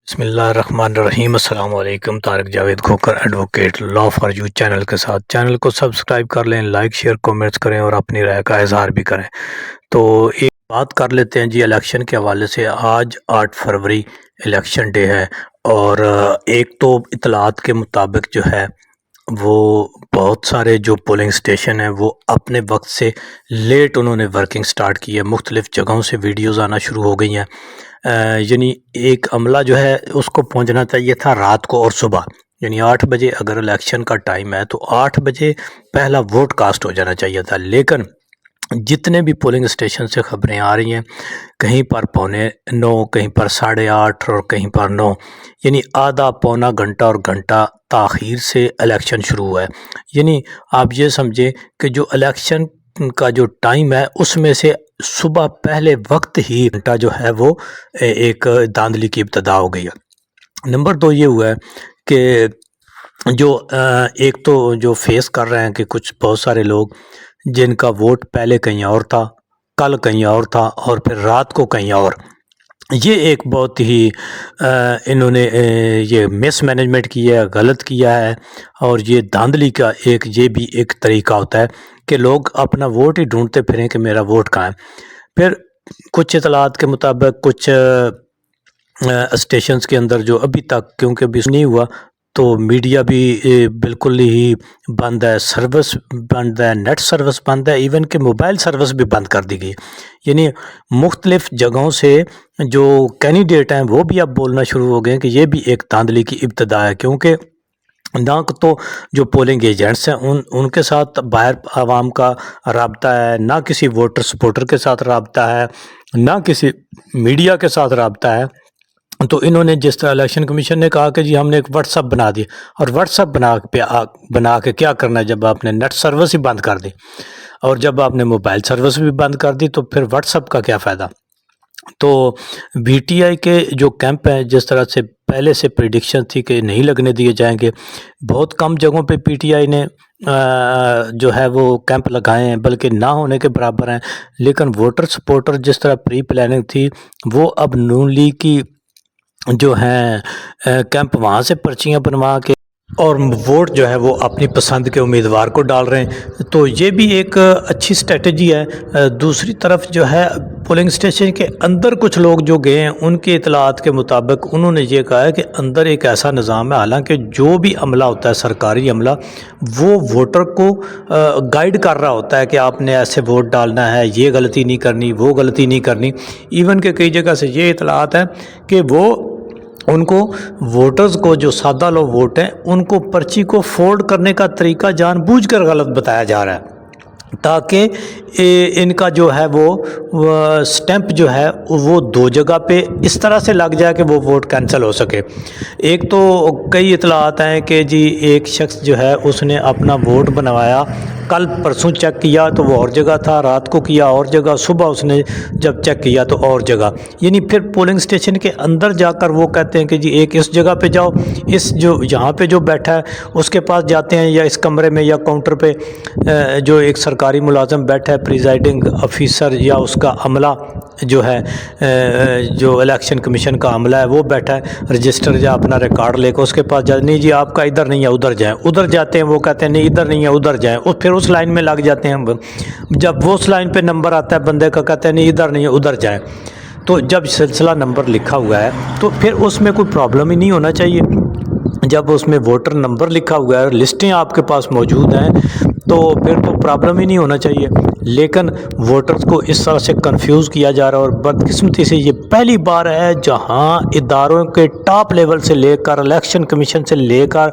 بسم اللہ الرحمن الرحیم۔ السلام علیکم۔ Tariq Javed Khokhar advocate law for you channel کے ساتھ چینل کو سبسکرائب کر لیں، لائک شیئر کومنٹس کریں اور اپنی رائے کا اظہار بھی کریں۔ تو ایک بات کر لیتے ہیں جی الیکشن کے حوالے سے۔ آج 8 فروری الیکشن ڈے ہے اور ایک تو اطلاعات کے مطابق جو ہے وہ بہت سارے جو پولنگ سٹیشن ہیں وہ اپنے وقت سے لیٹ انہوں نے ورکنگ سٹارٹ کی ہے۔ مختلف جگہوں سے ویڈیوز آنا شروع ہو گئی ہیں۔ یعنی ایک عملہ جو ہے اس کو پہنچنا چاہیے تھا رات کو اور صبح، یعنی 8 بجے اگر الیکشن کا ٹائم ہے تو 8 بجے پہلا ووٹ کاسٹ ہو جانا چاہیے تھا۔ لیکن جتنے بھی پولنگ اسٹیشن سے خبریں آ رہی ہیں، کہیں پر 9:15، کہیں پر 8:30 اور کہیں پر 9، یعنی آدھا پونا گھنٹہ اور گھنٹہ تاخیر سے الیکشن شروع ہوا ہے۔ یعنی آپ یہ سمجھیں کہ جو الیکشن کا جو ٹائم ہے اس میں سے صبح پہلے وقت ہی گھنٹہ جو ہے وہ ایک دھاندلی کی ابتدا ہو گئی ہے۔ نمبر 2 یہ ہوا ہے کہ جو ایک تو جو فیس کر رہے ہیں کہ کچھ بہت سارے لوگ جن کا ووٹ پہلے کہیں اور تھا، کل کہیں اور تھا اور پھر رات کو کہیں اور، یہ ایک بہت ہی انہوں نے یہ مس مینجمنٹ کیا ہے، غلط کیا ہے۔ اور یہ دھاندلی کا یہ بھی ایک طریقہ ہوتا ہے کہ لوگ اپنا ووٹ ہی ڈھونڈتے پھریں کہ میرا ووٹ کہاں ہے۔ پھر کچھ اطلاعات کے مطابق کچھ اسٹیشنز کے اندر جو ابھی تک کیونکہ ابھی نہیں ہوا تو میڈیا بھی بالکل ہی بند ہے، سروس بند ہے، نیٹ سروس بند ہے، ایون کہ موبائل سروس بھی بند کر دی گئی۔ یعنی مختلف جگہوں سے جو کینڈیڈیٹ ہیں وہ بھی اب بولنا شروع ہو گئے کہ یہ بھی ایک دھاندلی کی ابتدا ہے، کیونکہ نہ تو جو پولنگ ایجنٹس ہیں ان کے ساتھ باہر عوام کا رابطہ ہے، نہ کسی ووٹر سپورٹر کے ساتھ رابطہ ہے، نہ کسی میڈیا کے ساتھ رابطہ ہے۔ تو انہوں نے جس طرح الیکشن کمیشن نے کہا کہ جی ہم نے ایک واٹس ایپ بنا دی، اور واٹس ایپ بنا کے کیا کرنا ہے جب آپ نے نیٹ سروس ہی بند کر دی، اور جب آپ نے موبائل سروس بھی بند کر دی تو پھر واٹس ایپ کا کیا فائدہ۔ تو بی ٹی آئی کے جو کیمپ ہیں، جس طرح سے پہلے سے پریڈکشن تھی کہ نہیں لگنے دیے جائیں گے، بہت کم جگہوں پہ پی ٹی آئی نے جو ہے وہ کیمپ لگائے ہیں، بلکہ نہ ہونے کے برابر ہیں۔ لیکن ووٹر سپورٹر جس طرح پری پلاننگ تھی، وہ اب نون لیگ کی جو ہیں کیمپ وہاں سے پرچیاں بنوا کے اور ووٹ جو ہے وہ اپنی پسند کے امیدوار کو ڈال رہے ہیں۔ تو یہ بھی ایک اچھی اسٹریٹجی ہے۔ دوسری طرف جو ہے پولنگ اسٹیشن کے اندر کچھ لوگ جو گئے ہیں، ان کے اطلاعات کے مطابق انہوں نے یہ کہا ہے کہ اندر ایک ایسا نظام ہے، حالانکہ جو بھی عملہ ہوتا ہے سرکاری عملہ، وہ ووٹر کو گائیڈ کر رہا ہوتا ہے کہ آپ نے ایسے ووٹ ڈالنا ہے، یہ غلطی نہیں کرنی، وہ غلطی نہیں کرنی۔ ایون کہ کئی جگہ سے یہ اطلاعات ہیں کہ وہ ان کو ووٹرز کو جو سادہ لوگ ووٹ ہیں ان کو پرچی کو فولڈ کرنے کا طریقہ جان بوجھ کر غلط بتایا جا رہا ہے، تاکہ ان کا جو ہے وہ سٹیمپ جو ہے وہ 2 جگہ پہ اس طرح سے لگ جائے کہ وہ ووٹ کینسل ہو سکے۔ ایک تو کئی اطلاعات ہیں کہ جی ایک شخص جو ہے اس نے اپنا ووٹ بنوایا، کل پرسوں چیک کیا تو وہ اور جگہ تھا، رات کو کیا اور جگہ، صبح اس نے جب چیک کیا تو اور جگہ۔ یعنی پھر پولنگ سٹیشن کے اندر جا کر وہ کہتے ہیں کہ جی ایک اس جگہ پہ جاؤ، اس جو یہاں پہ جو بیٹھا ہے اس کے پاس جاتے ہیں، یا اس کمرے میں یا کاؤنٹر پہ جو ایک سرکاری ملازم بیٹھا ہے، پریزائڈنگ افیسر یا اس کا عملہ جو ہے جو الیکشن کمیشن کا عملہ ہے وہ بیٹھا ہے، رجسٹر یا اپنا ریکارڈ لے کے اس کے پاس جا، نہیں جی آپ کا ادھر نہیں ہے ادھر جائیں، ادھر جاتے ہیں وہ کہتے ہیں نہیں ادھر نہیں ہے ادھر جائیں، اور پھر اس لائن میں لگ جاتے ہیں۔ جب وہ اس لائن پہ نمبر آتا ہے بندے کا، کہتے ہیں نہیں ادھر نہیں ہے ادھر جائیں۔ تو جب سلسلہ نمبر لکھا ہوا ہے تو پھر اس میں کوئی پرابلم ہی نہیں ہونا چاہیے۔ جب اس میں ووٹر نمبر لکھا ہوا ہے، لسٹیں آپ کے پاس موجود ہیں، تو پھر تو پرابلم ہی نہیں ہونا چاہیے۔ لیکن ووٹرز کو اس طرح سے کنفیوز کیا جا رہا ہے، اور بدقسمتی سے یہ پہلی بار ہے جہاں اداروں کے ٹاپ لیول سے لے کر الیکشن کمیشن سے لے کر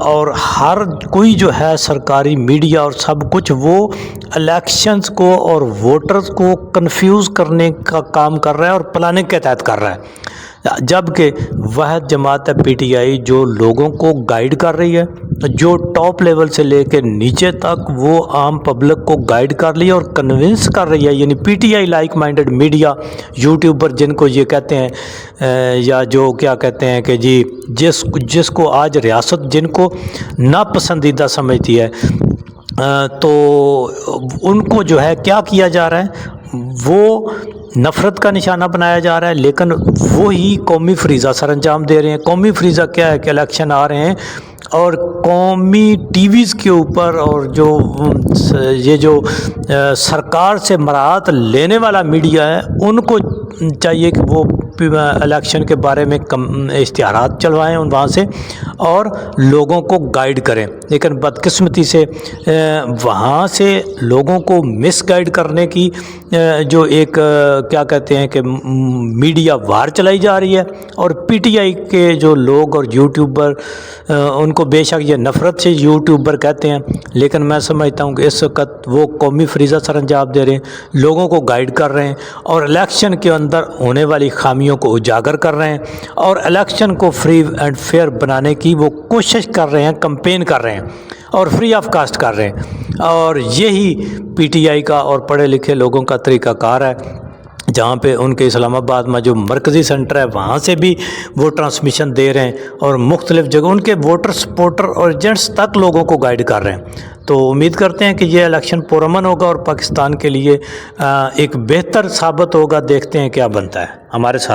اور ہر کوئی جو ہے سرکاری میڈیا اور سب کچھ، وہ الیکشنز کو اور ووٹرز کو کنفیوز کرنے کا کام کر رہا ہے اور پلاننگ کے تحت کر رہا ہے۔ جبکہ واحد جماعت ہے پی ٹی آئی جو لوگوں کو گائیڈ کر رہی ہے، جو ٹاپ لیول سے لے کے نیچے تک وہ عام پبلک کو گائیڈ کر رہی ہے اور کنونس کر رہی ہے۔ یعنی P T I like minded media, YouTuber جن کو یہ کہتے ہیں، یا جو کیا کہتے ہیں کہ جی جس کو آج ریاست جن کو ناپسندیدہ سمجھتی ہے، تو ان کو جو ہے کیا کیا جا رہا ہے، وہ نفرت کا نشانہ بنایا جا رہا ہے، لیکن وہی قومی فریضہ سر انجام دے رہے ہیں۔ قومی فریضہ کیا ہے کہ الیکشن آ رہے ہیں اور قومی ٹی ویز کے اوپر اور یہ جو سرکار سے مراعات لینے والا میڈیا ہے، ان کو چاہیے کہ وہ الیکشن کے بارے میں اشتہارات چلوائیں وہاں سے اور لوگوں کو گائیڈ کریں، لیکن بدقسمتی سے وہاں سے لوگوں کو مس گائیڈ کرنے کی جو ایک کیا کہتے ہیں کہ میڈیا وار چلائی جا رہی ہے، اور پی ٹی آئی کے جو لوگ اور یوٹیوبر ان کو بے شک یہ نفرت سے یوٹیوبر کہتے ہیں، لیکن میں سمجھتا ہوں کہ اس وقت وہ قومی فریضہ سر انجام دے رہے ہیں، لوگوں کو گائیڈ کر رہے ہیں اور الیکشن کے اندر ہونے والی خامیوں کو اجاگر کر رہے ہیں اور الیکشن کو فری اینڈ فیئر بنانے کی وہ کوشش کر رہے ہیں، کمپین کر رہے ہیں اور فری آف کاسٹ کر رہے ہیں، اور یہی پی ٹی آئی کا اور پڑھے لکھے لوگوں کا طریقہ کار ہے، جہاں پہ ان کے اسلام آباد میں جو مرکزی سینٹر ہے وہاں سے بھی وہ ٹرانسمیشن دے رہے ہیں اور مختلف جگہ ان کے ووٹر سپورٹر اور ایجنٹس تک لوگوں کو گائیڈ کر رہے ہیں۔ تو امید کرتے ہیں کہ یہ الیکشن پرامن ہوگا اور پاکستان کے لیے ایک بہتر ثابت ہوگا۔ دیکھتے ہیں کیا بنتا ہے۔ ہمارے ساتھ